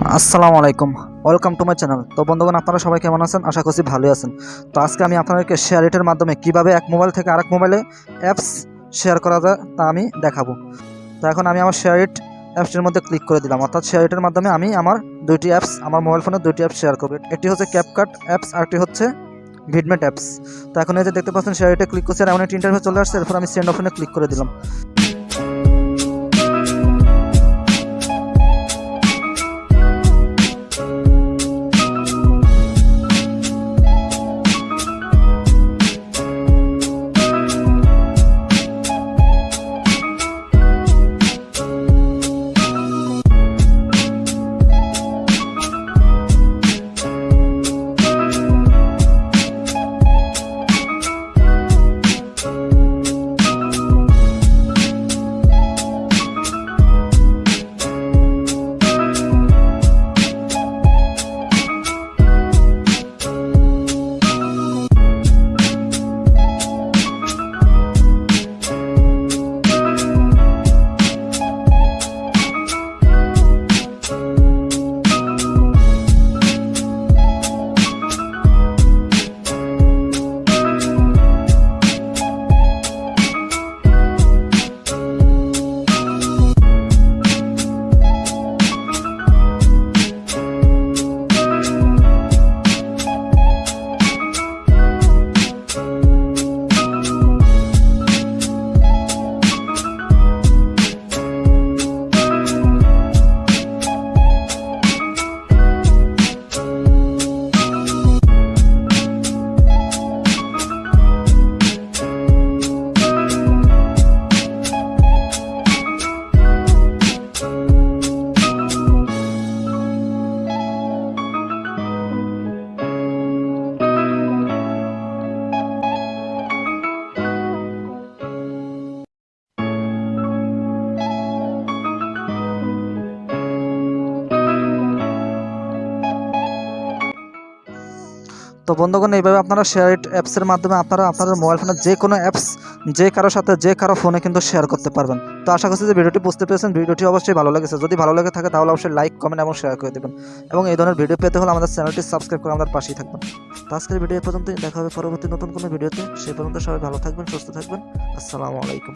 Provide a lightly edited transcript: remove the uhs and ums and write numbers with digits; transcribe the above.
আসসালামু আলাইকুম, welcome to my channel. তো বন্ধুগণ, আপনারা সবাই কেমন আছেন? আশা করছি ভালোই আছেন। তো আজকে আমি আপনাদেরকে শেয়ারেটের মাধ্যমে কিভাবে এক মোবাইল থেকে আরেক মোবাইলে অ্যাপস শেয়ার করা যায় তা আমি দেখাবো। তো এখন আমি আমার শেয়ারেট অ্যাপসটির মধ্যে ক্লিক করে দিলাম, অর্থাৎ শেয়ারেটের মাধ্যমে আমি আমার দুইটি অ্যাপস, আমার মোবাইল ফোনের দুইটি অ্যাপস শেয়ার করবো। একটি হচ্ছে ক্যাপকাট অ্যাপস, আরেকটি হচ্ছে ভিডমেট অ্যাপস। তো এখন এই যে দেখতে পাচ্ছেন শেয়ারেটে ক্লিক করছে, এমন একটি ইন্টারভিউ চলে আসছে। এরপর আমি সেন্ড অপশনে ক্লিক করে দিলাম। তো বন্ধুগণ, এইভাবে আপনারা শেয়ারেট অ্যাপসের মাধ্যমে আপনারা আপনাদের মোবাইল ফোনের যে কোনো অ্যাপস যে কারোর সাথে যে কারো ফোনে কিন্তু শেয়ার করতে পারবেন। তো আশা করছি যে ভিডিওটি বুঝতে পেরেছেন। ভিডিওটি অবশ্যই ভালো লেগেছে। যদি ভালো লেগে থাকে তাহলে অবশ্যই লাইক, কমেন্ট এবং শেয়ার করে দেবেন। এবং এই ধরনের ভিডিও পেতে হলে আমাদের চ্যানেলটি সাবস্ক্রাইব করে আমাদের পাশেই থাকবেন। তো আজকের ভিডিও পর্যন্তই, দেখা হবে পরবর্তী নতুন কোনো ভিডিওতে। সেই পর্যন্ত সবাই ভালো থাকবেন, সুস্থ থাকবেন। আসসালামু আলাইকুম।